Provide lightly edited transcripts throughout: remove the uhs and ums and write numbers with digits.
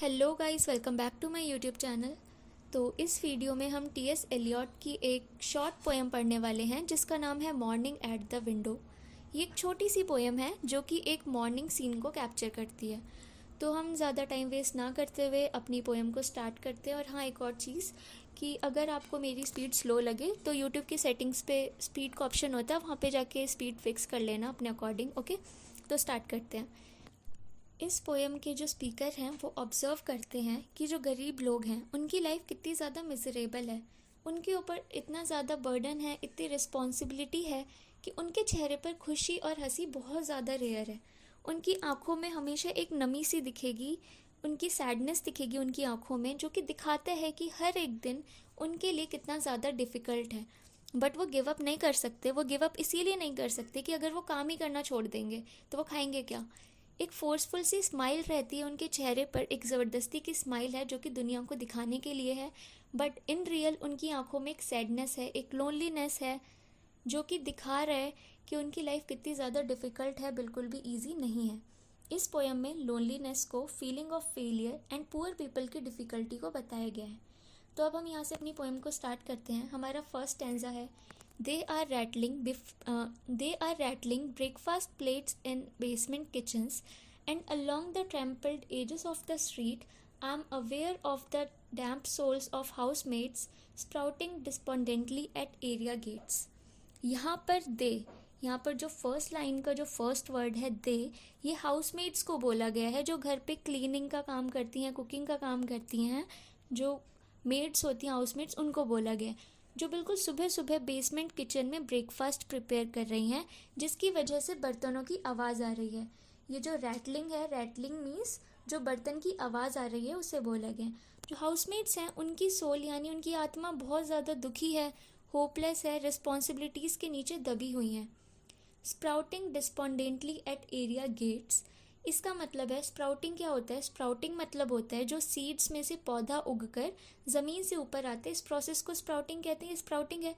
Hello guys, welcome back to my YouTube channel. तो इस video में हम टी.एस. एलियट की एक शॉर्ट पोएम पढ़ने वाले हैं जिसका नाम है मॉर्निंग एट द विंडो। ये एक छोटी सी पोएम है जो कि एक मॉर्निंग सीन को कैप्चर करती है। तो हम ज़्यादा टाइम वेस्ट ना करते हुए अपनी पोएम को स्टार्ट करते हैं। और हाँ, एक और चीज़ कि अगर आपको मेरी स्पीड स्लो लगे तो यूट्यूब की सेटिंग्स पे स्पीड का ऑप्शन होता है, वहाँ पे जाके स्पीड फिक्स कर लेना अपने अकॉर्डिंग। ओके, तो स्टार्ट करते हैं। इस पोएम के जो स्पीकर हैं वो ऑब्ज़र्व करते हैं कि जो गरीब लोग हैं उनकी लाइफ कितनी ज़्यादा मिजरेबल है। उनके ऊपर इतना ज़्यादा बर्डन है, इतनी रिस्पॉन्सिबिलिटी है कि उनके चेहरे पर खुशी और हंसी बहुत ज़्यादा रेयर है। उनकी आंखों में हमेशा एक नमी सी दिखेगी, उनकी सैडनेस दिखेगी उनकी आंखों में, जो कि दिखाता है कि हर एक दिन उनके लिए कितना ज़्यादा डिफ़िकल्ट है। बट वो गिव अप नहीं कर सकते। वो गिव अप इसीलिए नहीं कर सकते कि अगर वो काम ही करना छोड़ देंगे तो वो खाएंगे क्या। एक फोर्सफुल सी स्माइल रहती है उनके चेहरे पर, एक ज़बरदस्ती की स्माइल है जो कि दुनिया को दिखाने के लिए है। बट इन रियल उनकी आंखों में एक सैडनेस है, एक लोनलीनेस है, जो कि दिखा रहा है कि उनकी लाइफ कितनी ज़्यादा डिफ़िकल्ट है, बिल्कुल भी ईजी नहीं है। इस पोएम में लोनलीनेस को, feeling of failure and poor people की डिफ़िकल्टी को बताया गया है। तो अब हम यहाँ से अपनी पोएम को स्टार्ट करते हैं। हमारा फर्स्ट स्टैंजा है, they are rattling breakfast plates in basement kitchens, and along the trampled edges of the street, I'm aware of the damp souls of housemaids sprouting despondently at area gates. यहाँ पर जो first line का जो first word है दे, ये housemates को बोला गया है जो घर पे क्लीनिंग का काम करती हैं, कुकिंग का काम करती हैं। जो मेड्स होती हैं, हाउसमेट्स, उनको बोला गया है, जो बिल्कुल सुबह सुबह बेसमेंट किचन में ब्रेकफास्ट प्रिपेयर कर रही हैं, जिसकी वजह से बर्तनों की आवाज़ आ रही है। ये जो रैटलिंग है, रैटलिंग मीन्स जो बर्तन की आवाज़ आ रही है उसे बोला गया। जो हाउसमेट्स हैं उनकी सोल यानी उनकी आत्मा बहुत ज़्यादा दुखी है, होपलेस है, रिस्पॉन्सिबिलिटीज़ के नीचे दबी हुई हैं। स्प्राउटिंग डिस्पोंडेंटली एट एरिया गेट्स, इसका मतलब है, स्प्राउटिंग क्या होता है? स्प्राउटिंग मतलब होता है जो सीड्स में से पौधा उगकर ज़मीन से ऊपर आते हैं, इस प्रोसेस को स्प्राउटिंग कहते हैं। स्प्राउटिंग है,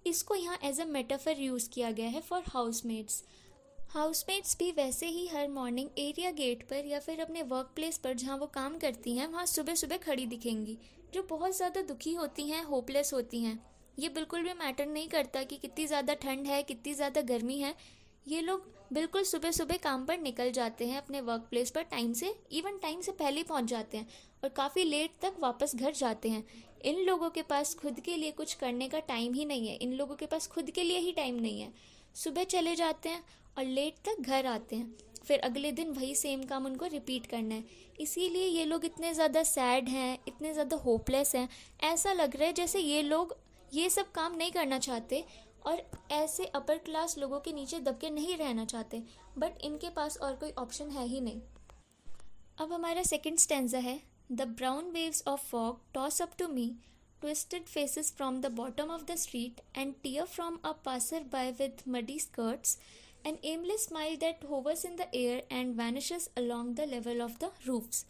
इसको यहाँ एज अ मेटाफर यूज़ किया गया है फॉर हाउसमेट्स। हाउसमेट्स भी वैसे ही हर मॉर्निंग एरिया गेट पर या फिर अपने वर्क प्लेस पर जहाँ वो काम करती हैं वहाँ सुबह सुबह खड़ी दिखेंगी, जो बहुत ज़्यादा दुखी होती हैं, होपलेस होती हैं। ये बिल्कुल भी मैटर नहीं करता कि कितनी ज़्यादा ठंड है, कितनी ज़्यादा गर्मी है। ये लोग बिल्कुल सुबह सुबह काम पर निकल जाते हैं अपने वर्क प्लेस पर, टाइम से, इवन टाइम से पहले पहुंच जाते हैं और काफ़ी लेट तक वापस घर जाते हैं। इन लोगों के पास खुद के लिए कुछ करने का टाइम ही नहीं है। इन लोगों के पास खुद के लिए ही टाइम नहीं है। सुबह चले जाते हैं और लेट तक घर आते हैं, फिर अगले दिन वही सेम काम उनको रिपीट करना है। इसीलिए ये लोग इतने ज़्यादा सैड हैं, इतने ज़्यादा होपलेस हैं। ऐसा लग रहा है जैसे ये लोग ये सब काम नहीं करना चाहते और ऐसे अपर क्लास लोगों के नीचे दबके नहीं रहना चाहते, बट इनके पास और कोई ऑप्शन है ही नहीं। अब हमारा सेकंड स्टैंजा है, the brown waves of fog toss up to me, twisted faces from the bottom of the street and tear from a passer by with muddy skirts, an aimless smile that hovers in the air and vanishes along the level of the roofs.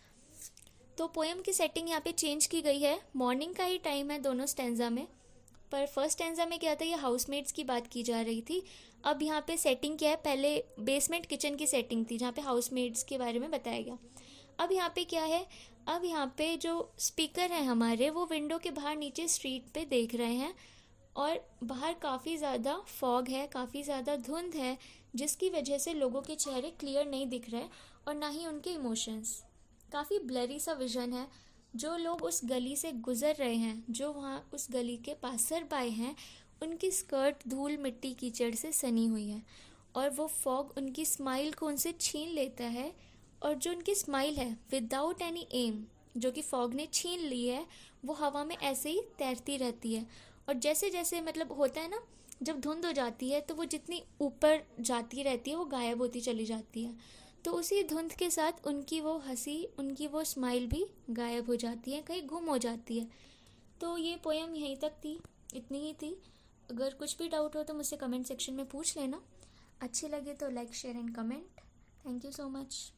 तो poem की setting यहाँ पे change की गई है। Morning का ही time है दोनों स्टैंजा में, पर फर्स्ट स्टैंजा में क्या था, ये हाउसमेट्स की बात की जा रही थी। अब यहाँ पे सेटिंग क्या है, पहले बेसमेंट किचन की सेटिंग थी जहाँ पे हाउसमेट्स के बारे में बताया गया। अब यहाँ पे क्या है, अब यहाँ पे जो स्पीकर हैं हमारे, वो विंडो के बाहर नीचे स्ट्रीट पे देख रहे हैं और बाहर काफ़ी ज़्यादा फॉग है, काफ़ी ज़्यादा धुंध है, जिसकी वजह से लोगों के चेहरे क्लियर नहीं दिख रहे और ना ही उनके इमोशंस। काफ़ी ब्लरी सा विजन है। जो लोग उस गली से गुजर रहे हैं, जो वहाँ उस गली के पासर बाय हैं, उनकी स्कर्ट धूल मिट्टी कीचड़ से सनी हुई है और वो फॉग उनकी स्माइल को उनसे छीन लेता है। और जो उनकी स्माइल है विदाउट एनी एम, जो कि फॉग ने छीन ली है, वो हवा में ऐसे ही तैरती रहती है। और जैसे जैसे मतलब होता है ना, जब धुंध हो जाती है तो वो जितनी ऊपर जाती रहती है वो गायब होती चली जाती है, तो उसी धुंध के साथ उनकी वो हंसी, उनकी वो स्माइल भी गायब हो जाती है, कहीं गुम हो जाती है। तो ये पोएम यहीं तक थी, इतनी ही थी। अगर कुछ भी डाउट हो तो मुझसे कमेंट सेक्शन में पूछ लेना। अच्छी लगे तो like, share and comment. Thank you so much.